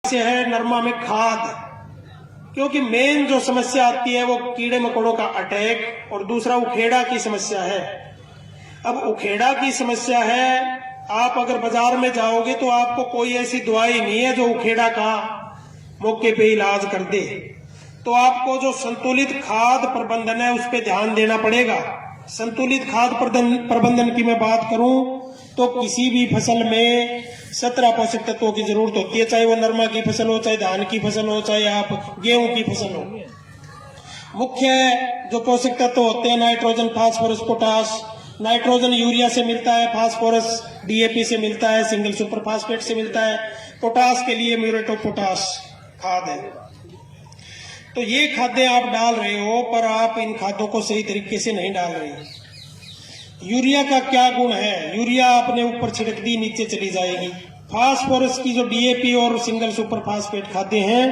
से है नरमा में खाद, क्योंकि मेन जो समस्या आती है वो कीड़े मकोड़ों का अटैक और दूसरा उखेड़ा की समस्या है। अब उखेड़ा की समस्या है, आप अगर बाजार में जाओगे तो आपको कोई ऐसी दवाई नहीं है जो उखेड़ा का मौके पे इलाज कर दे। तो आपको जो संतुलित खाद प्रबंधन है उस पर ध्यान देना पड़ेगा। संतुलित खाद प्रबंधन की मैं बात करूं तो किसी भी फसल में 17 पोषक तत्वों की जरूरत होती है, चाहे वो नरमा की फसल हो, चाहे धान की फसल हो, चाहे आप गेहूं की फसल हो। मुख्य जो पोषक तत्व होते हैं nitrogen, phosphorus, potash. Nitrogen urea से मिलता है, फास्फोरस डीएपी से मिलता है, सिंगल सुपर फास्फेट से मिलता है, पोटास के लिए म्यूरेट ऑफ पोटास खाद है। तो ये खादें आप डाल रहे हो, पर आप इन खादों को सही तरीके से नहीं डाल रहे। यूरिया का क्या गुण है, यूरिया आपने ऊपर छिड़क दी नीचे चली जाएगी। फास्फोरस की जो डीएपी और सिंगल सुपर फास्फेट खाते हैं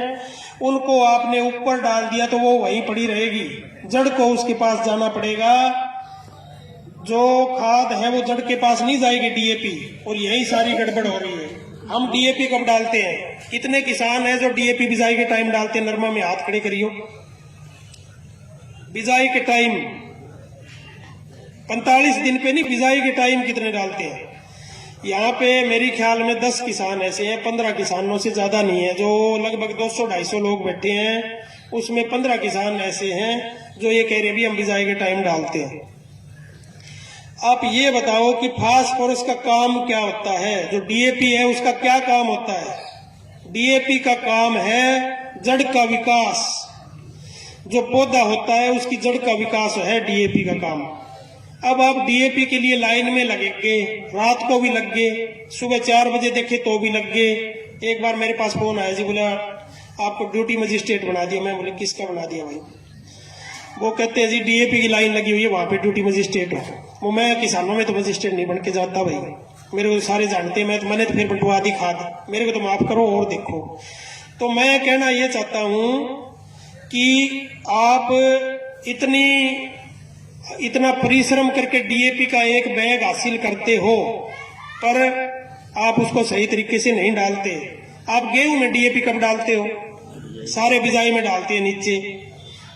उनको आपने ऊपर डाल दिया तो वो वहीं पड़ी रहेगी, जड़ को उसके पास जाना पड़ेगा। जो खाद है वो जड़ के पास नहीं जाएगी डीएपी, और यही सारी गड़बड़ हो रही है। हम डीएपी कब डालते हैं? कितने किसान हैं जो डीएपी बिजाई के टाइम डालते हैं? नरमा में हाथ खड़े करियो। बिजाई के टाइम 45 दिन पे नहीं, बिजाई के टाइम कितने डालते हैं? यहाँ पे मेरे ख्याल में 10 किसान ऐसे हैं, 15 किसानों से ज्यादा नहीं है, जो लगभग 200-250 लोग बैठे हैं, उसमें 15 किसान ऐसे हैं जो ये कह रहे भी हम बिजाई के टाइम डालते हैं। आप ये बताओ कि फास्फोरस का काम क्या होता है? जो डीएपी है उसका क्या काम होता है? डीएपी का काम है जड़ का विकास। जो पौधा होता है उसकी जड़ का विकास है डीएपी का काम। अब आप डीएपी के लिए लाइन में लगेंगे, रात को भी लग गए, सुबह 4 बजे देखे तो भी लग गए। एक बार मेरे पास फोन आया जी, बोला आपको ड्यूटी मजिस्ट्रेट बना दिया। मैं बोले किसका बना दिया भाई? वो कहते हैं जी डीएपी की लाइन लगी हुई है, वहां पे ड्यूटी मजिस्ट्रेट हो। वो मैं किसानों में तो मजिस्ट्रेट नहीं बन के जाता भाई, मेरे को सारे जानते हैं। मैंने तो फिर बंटवा दी खाद, मेरे को तो माफ करो और देखो। तो मैं कहना ये चाहता हूं कि आप इतना परिश्रम करके डीएपी का एक बैग हासिल करते हो, पर आप उसको सही तरीके से नहीं डालते। आप गेहूं में डीएपी कब डालते हो? सारे बिजाई में डालते हैं नीचे,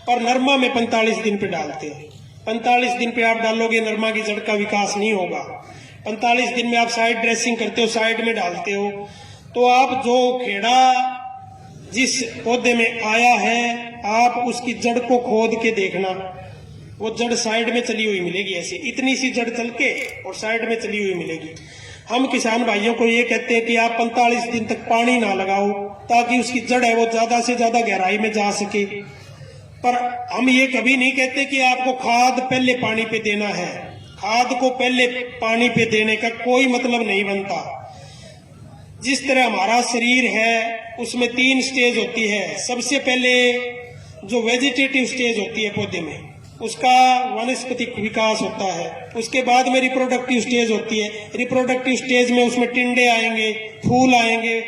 पर नरमा में 45 दिन पे डालते हैं। 45 दिन पे आप डालोगे, नरमा की जड़ का विकास नहीं होगा। 45 दिन में आप साइड ड्रेसिंग करते हो, साइड में डालते हो, तो आप जो खेड़ा जिस पौधे में आया है आप उसकी जड़ को खोद के देखना, वो जड़ साइड में चली हुई मिलेगी। ऐसे इतनी सी जड़ चल के और साइड में चली हुई मिलेगी। हम किसान भाइयों को ये कहते हैं कि आप 45 दिन तक पानी ना लगाओ, ताकि उसकी जड़ है वो ज्यादा से ज्यादा गहराई में जा सके। पर हम ये कभी नहीं कहते कि आपको खाद पहले पानी पे देना है। खाद को पहले पानी पे देने का कोई मतलब नहीं बनता। जिस तरह हमारा शरीर है उसमें 3 स्टेज होती है। सबसे पहले जो वेजिटेटिव स्टेज होती है पौधे में, उसका वानस्पतिक विकास होता है। उसके बाद में रिप्रोडक्टिव स्टेज होती है। रिप्रोडक्टिव स्टेज में उसमें टिंडे आएंगे, फूल आएंगे,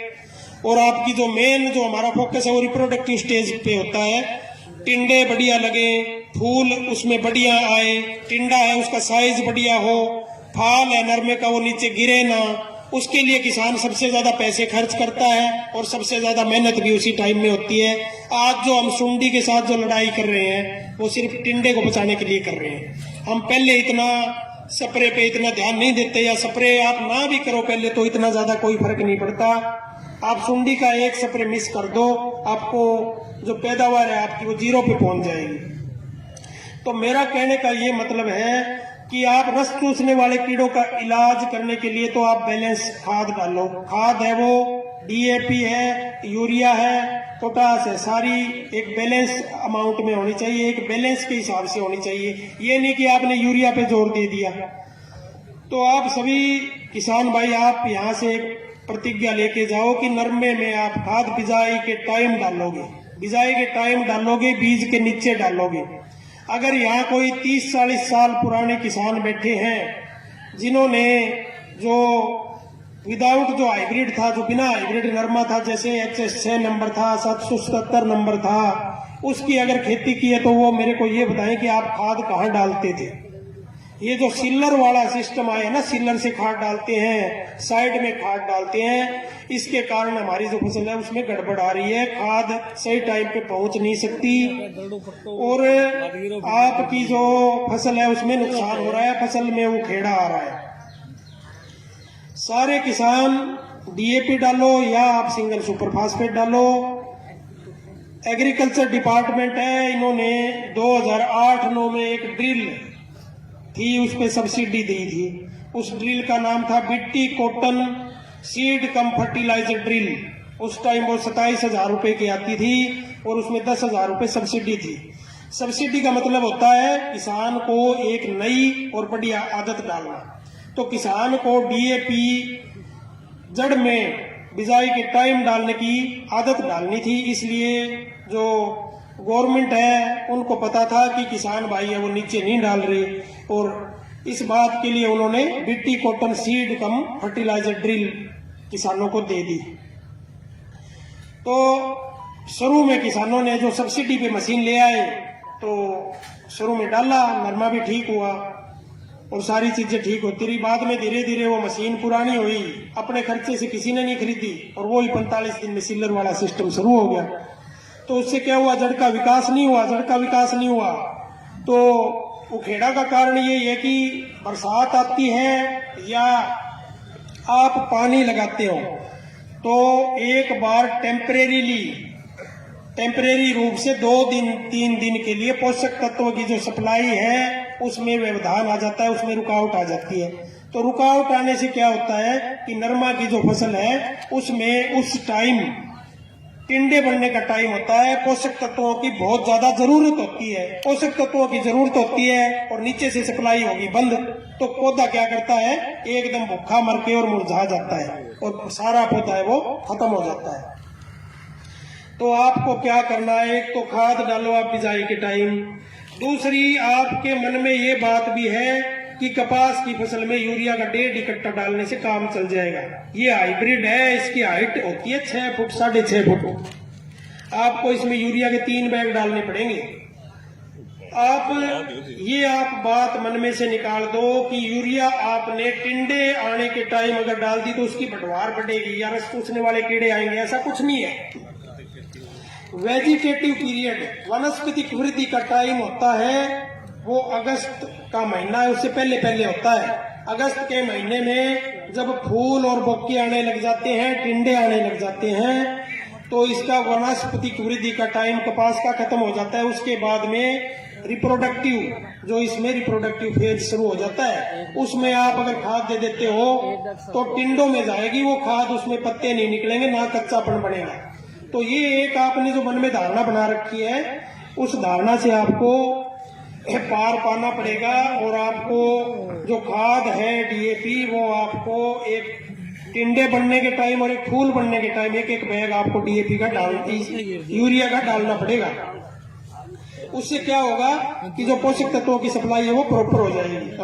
और आपकी जो मेन जो हमारा फोकस है वो रिप्रोडक्टिव स्टेज पे होता है। टिंडे बढ़िया लगे, फूल उसमें बढ़िया आए, टिंडा है उसका साइज बढ़िया हो, फाल है नरमे का वो नीचे गिरे ना, उसके लिए किसान सबसे ज्यादा पैसे खर्च करता है और सबसे ज्यादा मेहनत भी उसी टाइम में होती है। आज जो हम सुंडी के साथ जो लड़ाई कर रहे हैं वो सिर्फ टिंडे को बचाने के लिए कर रहे हैं। हम पहले इतना स्प्रे पे इतना ध्यान नहीं देते, या स्प्रे आप ना भी करो पहले तो इतना ज्यादा कोई फर्क नहीं पड़ता। आप सुंडी का एक स्प्रे मिस कर दो, आपको जो पैदावार है आपकी वो 0 पे पहुंच जाएगी। तो मेरा कहने का ये मतलब है कि आप रस चूसने वाले कीड़ों का इलाज करने के लिए तो आप बैलेंस खाद डालो। खाद है वो डीएपी है, यूरिया है, पोटास है, सारी एक बैलेंस अमाउंट में होनी चाहिए, एक बैलेंस के हिसाब से होनी चाहिए। ये नहीं कि आपने यूरिया पे जोर दे दिया। तो आप सभी किसान भाई आप यहाँ से प्रतिज्ञा लेके जाओ कि नरमे में आप खाद बिजाई के टाइम डालोगे, बिजाई के टाइम डालोगे, बीज के नीचे डालोगे। अगर यहाँ कोई 30-40 साल पुराने किसान बैठे हैं जिन्होंने जो विदाउट जो हाइब्रिड था, जो बिना हाइब्रिड नरमा था, जैसे HS 6 नंबर था, 777 नंबर था, उसकी अगर खेती की है तो वो मेरे को ये बताएं कि आप खाद कहाँ डालते थे। ये जो सिलर वाला सिस्टम आया ना, सिलर से खाद डालते हैं, साइड में खाद डालते हैं, इसके कारण हमारी जो फसल है उसमें गड़बड़ आ रही है, खाद सही टाइम पे पहुंच नहीं सकती और आपकी जो फसल है उसमें नुकसान हो रहा है, फसल में उखेड़ा आ रहा है। सारे किसान डीएपी डालो या आप सिंगल सुपर फास्फेट डालो। एग्रीकल्चर डिपार्टमेंट है, इन्होंने 2008-9 में एक ड्रिल थी, उस पे सब्सिडी दी थी। उस ड्रिल का नाम था BT cotton seed cum fertiliser drill. उस टाइम वो 27,000 रुपए की आती थी और उसमें 10,000 रुपए सब्सिडी थी। सब्सिडी का मतलब होता है किसान को एक नई और बढ़िया आदत डालना। तो किसान को डीएपी जड़ में बिजाई के टाइम डालने की आदत डालनी थी, इसलिए जो गवर्नमेंट है उनको पता था कि किसान भाई है वो नीचे नहीं डाल रहे और इस बात के लिए उन्होंने BT cotton seed cum fertiliser drill किसानों को दे दी। तो शुरू में किसानों ने जो सब्सिडी पे मशीन ले आए तो शुरू में डाला, नरमा भी ठीक हुआ और सारी चीजें ठीक होती रही। बाद में धीरे धीरे वो मशीन पुरानी हुई, अपने खर्चे से किसी ने नहीं खरीदी और वो ही 45 दिन में सिलर वाला सिस्टम शुरू हो गया। तो उससे क्या हुआ, जड़ का विकास नहीं हुआ, जड़ का विकास नहीं हुआ। तो उखेड़ा का कारण ये है कि बरसात आती है या आप पानी लगाते हो तो एक बार टेम्परेरी रूप से 2 दिन 3 दिन के लिए पोषक तत्वों की जो सप्लाई है उसमें व्यवधान आ जाता है, उसमें रुकावट आ जाती है। तो रुकावट आने से क्या होता है कि नरमा की जो फसल है उसमें उस टाइम टिंडे बनने का टाइम होता है, पोषक तत्वों की बहुत ज्यादा जरूरत होती है, पोषक तत्वों की जरूरत होती है और नीचे से सप्लाई होगी बंद, तो पौधा क्या करता है, एकदम भूखा मर के और मुरझा जाता है और सारा पौधा है वो खत्म हो जाता है। तो आपको क्या करना है, एक तो खाद डालो आप बिजाई के टाइम, दूसरी आपके मन में ये बात भी है कि कपास की फसल में यूरिया का 1.5 इकट्ठा डालने से काम चल जाएगा। ये हाइब्रिड है, इसकी हाइट होती है 6 फुट 6.5 फुट। आपको इसमें यूरिया के 3 बैग डालने पड़ेंगे। आप बात मन में से निकाल दो कि यूरिया आपने टिंडे आने के टाइम अगर डाल दी तो उसकी बढ़वार बढ़ेगी या रस चूसने वाले कीड़े आएंगे, ऐसा कुछ नहीं है। वेजिटेटिव पीरियड, वनस्पतिक वृद्धि का टाइम होता है वो अगस्त का महीना है, उससे पहले होता है। अगस्त के महीने में जब फूल और बक्के आने लग जाते हैं, टिंडे आने लग जाते हैं, तो इसका वनस्पतिक वृद्धि का टाइम कपास का खत्म हो जाता है। उसके बाद में रिप्रोडक्टिव, जो इसमें रिप्रोडक्टिव फेज शुरू हो जाता है, उसमें आप अगर खाद दे देते हो तो टिंडों में जाएगी वो खाद, उसमें पत्ते नहीं निकलेंगे, ना कच्चापन बनेगा। तो ये एक आपने जो मन में धारणा बना रखी है, उस धारणा से आपको पार पाना पड़ेगा और आपको जो खाद है डीएपी वो आपको एक टिंडे बनने के टाइम और एक फूल बनने के टाइम एक बैग आपको डीएपी का यूरिया का डालना पड़ेगा। उससे क्या होगा कि जो पोषक तत्वों की सप्लाई है वो प्रॉपर हो जाएगी।